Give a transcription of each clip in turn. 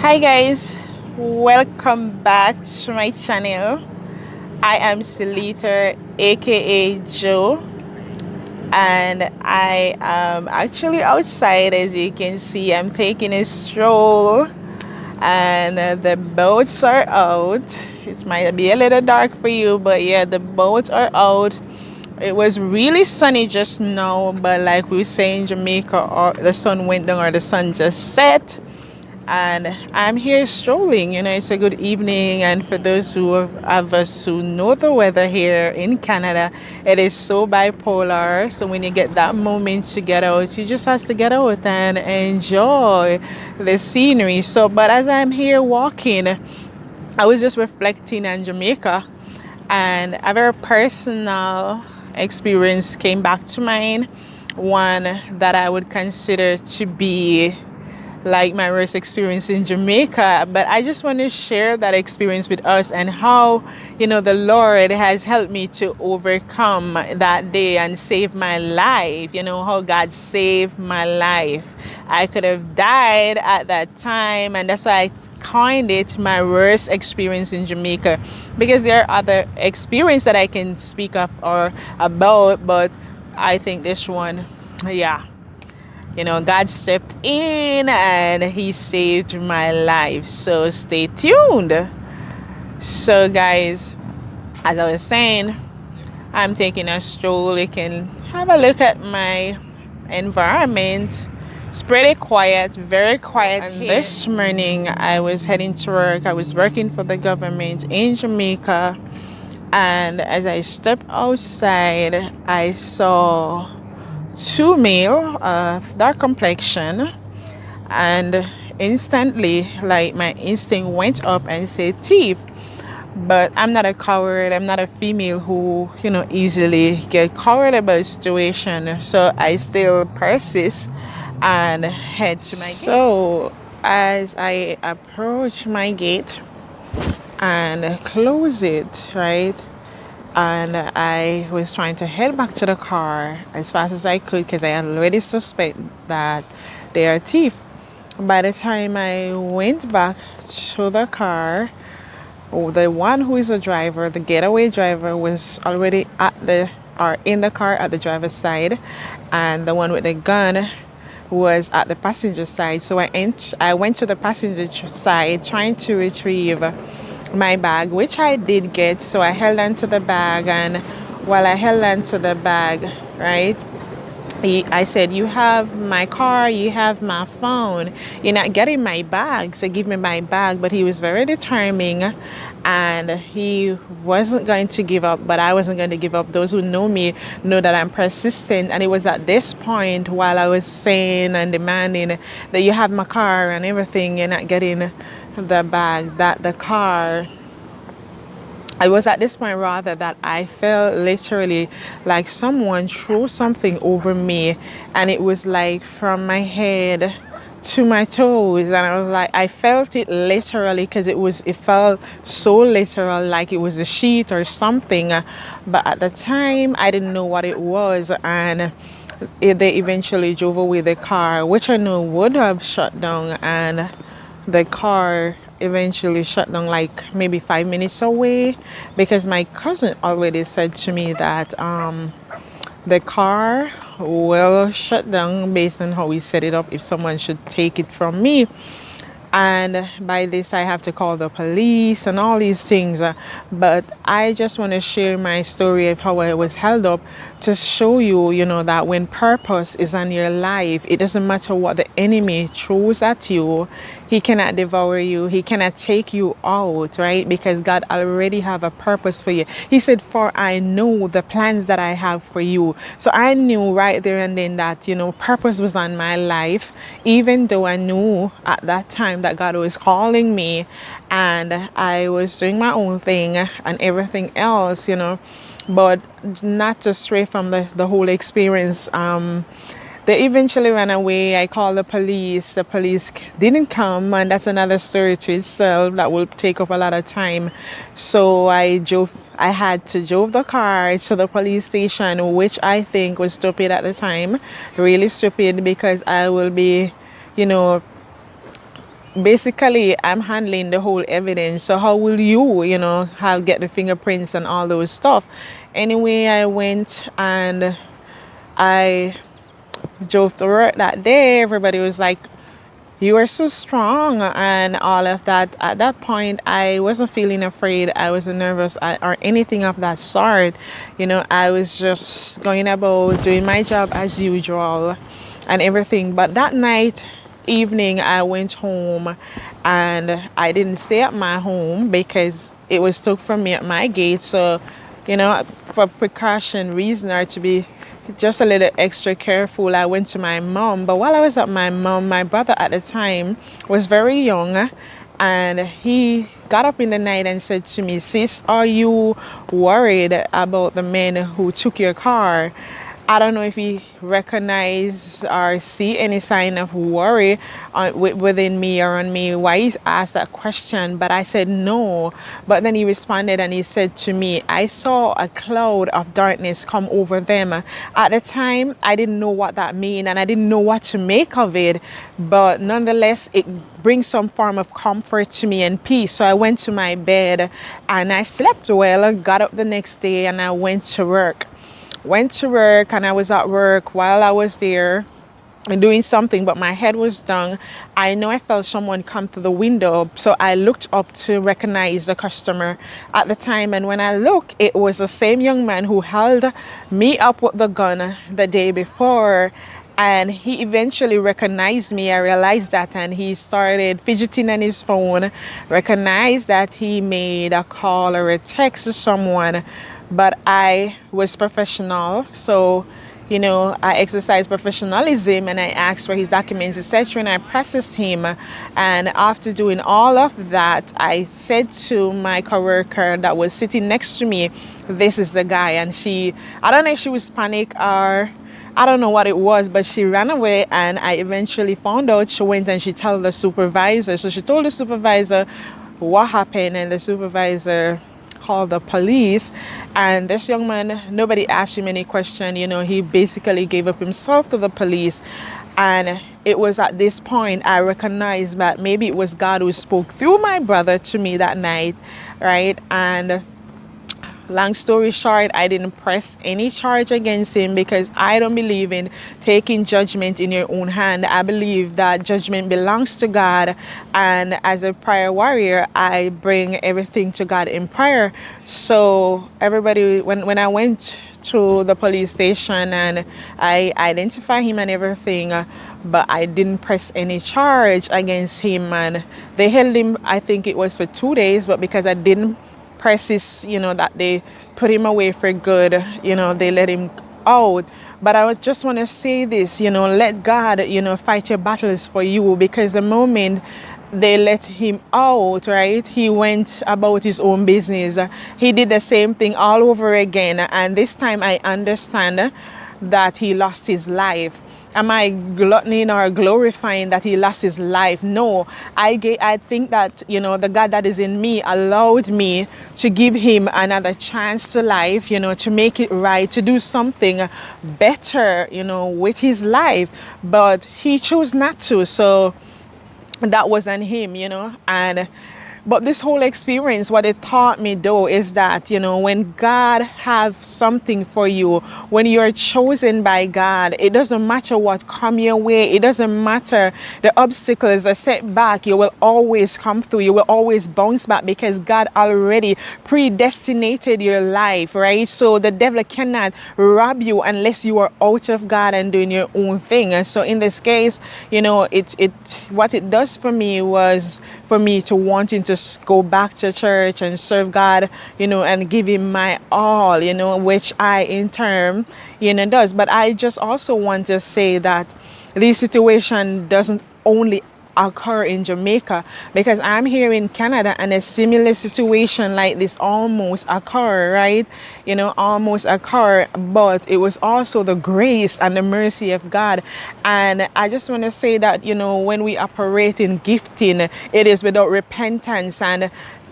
Hi guys, welcome back to my channel. I am Celeter aka Joe, and I am actually outside. As you can see, I'm taking a stroll and the boats are out. It might be a little dark for you, but yeah, the boats are out. It was really sunny just now, but like we say in Jamaica, or the sun went down or the sun just set, and I'm here strolling. It's a good evening, and for those of us who know the weather here in Canada, it is so bipolar. So when you get that moment to get out, you just have to get out and enjoy the scenery. So, but as I'm here walking, I was just reflecting on Jamaica, and a very personal experience came back to mind. One that I would consider to be like my worst experience in Jamaica, but I just want to share that experience with us and how, the Lord has helped me to overcome that day and save my life. How God saved my life. I could have died at that time, and that's why I coined it my worst experience in Jamaica, because there are other experiences that I can speak of or about, but I think this one, yeah. God stepped in and he saved my life. So stay tuned. So, guys, as I was saying, I'm taking a stroll. You can have a look at my environment. It's pretty quiet, very quiet. And here, this morning, I was heading to work. I was working for the government in Jamaica. And as I stepped outside, I saw two male of dark complexion, and instantly, like, my instinct went up and said thief. But I'm not a coward. I'm not a female who easily get coward about a situation, so I still persist and head to my gate. So as I approach my gate and close it, right, and I was trying to head back to the car as fast as I could, because I already suspect that they are thieves. By the time I went back to the car, the one who is the driver, the getaway driver, was already in the car at the driver's side, and the one with the gun was at the passenger side. So I went to the passenger side trying to retrieve my bag, which I did get. So I held on to the bag, and while I held on to the bag, right, I said, "You have my car, you have my phone, you're not getting my bag, so give me my bag." But he was very determined, and he wasn't going to give up, but I wasn't going to give up. Those who know me know that I'm persistent, and it was at this point, while I was saying and demanding that you have my car and everything, you're not getting the bag, that the car, I was at this point rather that I felt literally like someone threw something over me, and it was like from my head to my toes, and I was like, I felt it literally, because it felt so literal, like it was a sheet or something, but at the time I didn't know what it was. And they eventually drove away the car, which I know would have shut down, and the car eventually shut down like maybe 5 minutes away, because my cousin already said to me that the car will shut down based on how we set it up if someone should take it from me. And by this I have to call the police and all these things, but I just want to share my story of how I was held up, to show you, that when purpose is on your life, it doesn't matter what the enemy throws at you. He cannot devour you, he cannot take you out, right? Because God already have a purpose for you. He said, "For I know the plans that I have for you." So I knew right there and then that purpose was on my life, even though I knew at that time that God was calling me, and I was doing my own thing and everything else, but not to stray from the whole experience. They eventually ran away. I called the police. The police didn't come, and that's another story to itself that will take up a lot of time. So I had to drove the car to the police station, which I think was stupid at the time, really stupid, because I will be, basically I'm handling the whole evidence. So how will you, have get the fingerprints and all those stuff? Anyway, I went and I drove to work that day. Everybody was like, "You are so strong," and all of that. At that point, I wasn't feeling afraid. I wasn't nervous or anything of that sort. I was just going about doing my job as usual and everything. But that night, evening, I went home and I didn't stay at my home because it was took from me at my gate. So, for precaution reason or to be just a little extra careful, I went to my mom. But while I was at my mom, my brother at the time was very young, and he got up in the night and said to me, "Sis, are you worried about the men who took your car?" I don't know if he recognized or see any sign of worry within me or on me why he asked that question, but I said no. But then he responded and he said to me, "I saw a cloud of darkness come over them." At the time, I didn't know what that meant and I didn't know what to make of it, but nonetheless, it brings some form of comfort to me and peace. So I went to my bed and I slept well, got up the next day and I went to work. And I was at work while I was there and doing something, but my head was down. I know I felt someone come to the window, so I looked up to recognize the customer at the time. And when I looked, it was the same young man who held me up with the gun the day before. And he eventually recognized me. I realized that, and he started fidgeting on his phone, recognized that he made a call or a text to someone. But I was professional, so I exercised professionalism and I asked for his documents, etc. And I processed him. And after doing all of that, I said to my coworker that was sitting next to me, "This is the guy." And I don't know if she was panicked or I don't know what it was, but she ran away. And I eventually found out. She went and she told the supervisor. So she told the supervisor what happened, and the supervisor called the police. And this young man, nobody asked him any question. He basically gave up himself to the police. And it was at this point I recognized that maybe it was God who spoke through my brother to me that night, right? And long story short, I didn't press any charge against him because I don't believe in taking judgment in your own hand. I believe that judgment belongs to God. And as a prayer warrior, I bring everything to God in prayer. So everybody, when I went to the police station and I identified him and everything, but I didn't press any charge against him. And they held him, I think it was for 2 days, but because I didn't press that they put him away for good, they let him out. But I just want to say this, let God, fight your battles for you, because the moment they let him out, right, he went about his own business. He did the same thing all over again, and this time I understand that he lost his life. Am I gluttoning or glorifying that he lost his life? No, I think that, the God that is in me allowed me to give him another chance to life, to make it right, to do something better, with his life. But he chose not to. So that wasn't him, and but this whole experience, what it taught me though, is that, when God has something for you, when you're chosen by God, it doesn't matter what come your way. It doesn't matter the obstacles, the setback, you will always come through. You will always bounce back because God already predestinated your life, right? So the devil cannot rob you unless you are out of God and doing your own thing. And so in this case, what it does for me was for me to wanting to go back to church and serve God, and give him my all, which I in turn, does. But I just also want to say that this situation doesn't only occur in Jamaica, because I'm here in Canada and a similar situation like this almost occur, right? Almost occur, but it was also the grace and the mercy of God. And I just want to say that, when we operate in gifting, it is without repentance, and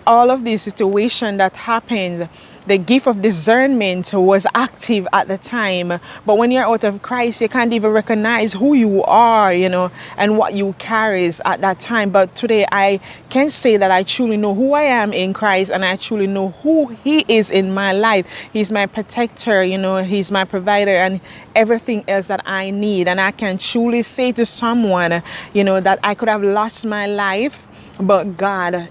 all of these situations that happens, the gift of discernment was active at the time. But when you're out of Christ, you can't even recognize who you are, and what you carries at that time. But today I can say that I truly know who I am in Christ, and I truly know who He is in my life. He's my protector, He's my provider, and everything else that I need. And I can truly say to someone, that I could have lost my life, but God,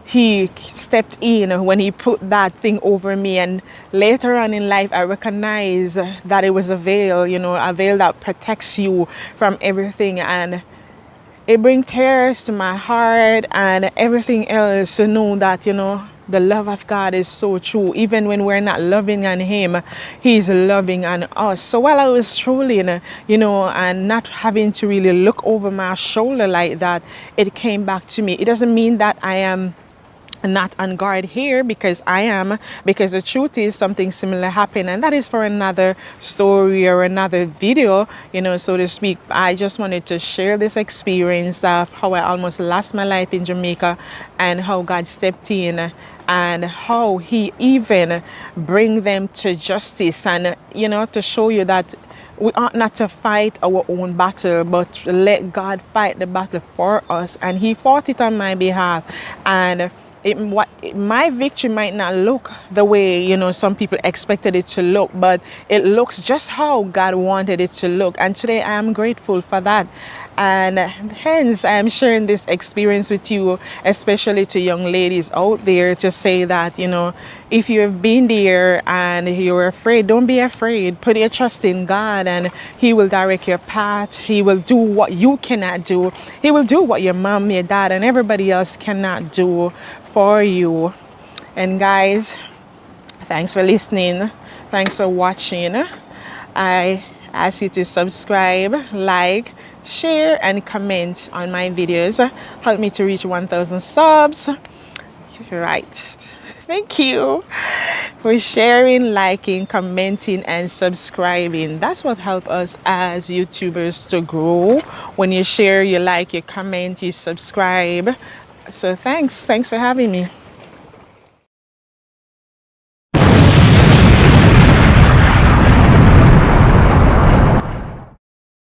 He stepped in when He put that thing over me. And later on in life, I recognize that it was a veil, a veil that protects you from everything. And it brings tears to my heart and everything else to know that, the love of God is so true. Even when we're not loving on Him, He's loving on us. So while I was strolling, and not having to really look over my shoulder like that, it came back to me. It doesn't mean that I am not on guard here, because I am, because the truth is something similar happened, and that is for another story or another video, so to speak. I just wanted to share this experience of how I almost lost my life in Jamaica, and how God stepped in, and how He even bring them to justice, and to show you that we ought not to fight our own battle, but let God fight the battle for us. And He fought it on my behalf. And my victory might not look the way some people expected it to look, but it looks just how God wanted it to look. And today I am grateful for that. And hence I am sharing this experience with you, especially to young ladies out there, to say that if you have been there and you're afraid, don't be afraid. Put your trust in God, and He will direct your path. He will do what you cannot do. He will do what your mom, your dad, and everybody else cannot do for you. And guys, thanks for listening. Thanks for watching. I ask you to subscribe, like, share, and comment on my videos. Help me to reach 1,000 subs. Right. Thank you for sharing, liking, commenting, and subscribing. That's what helps us as YouTubers to grow. When you share, you like, you comment, you subscribe. So thanks for having me.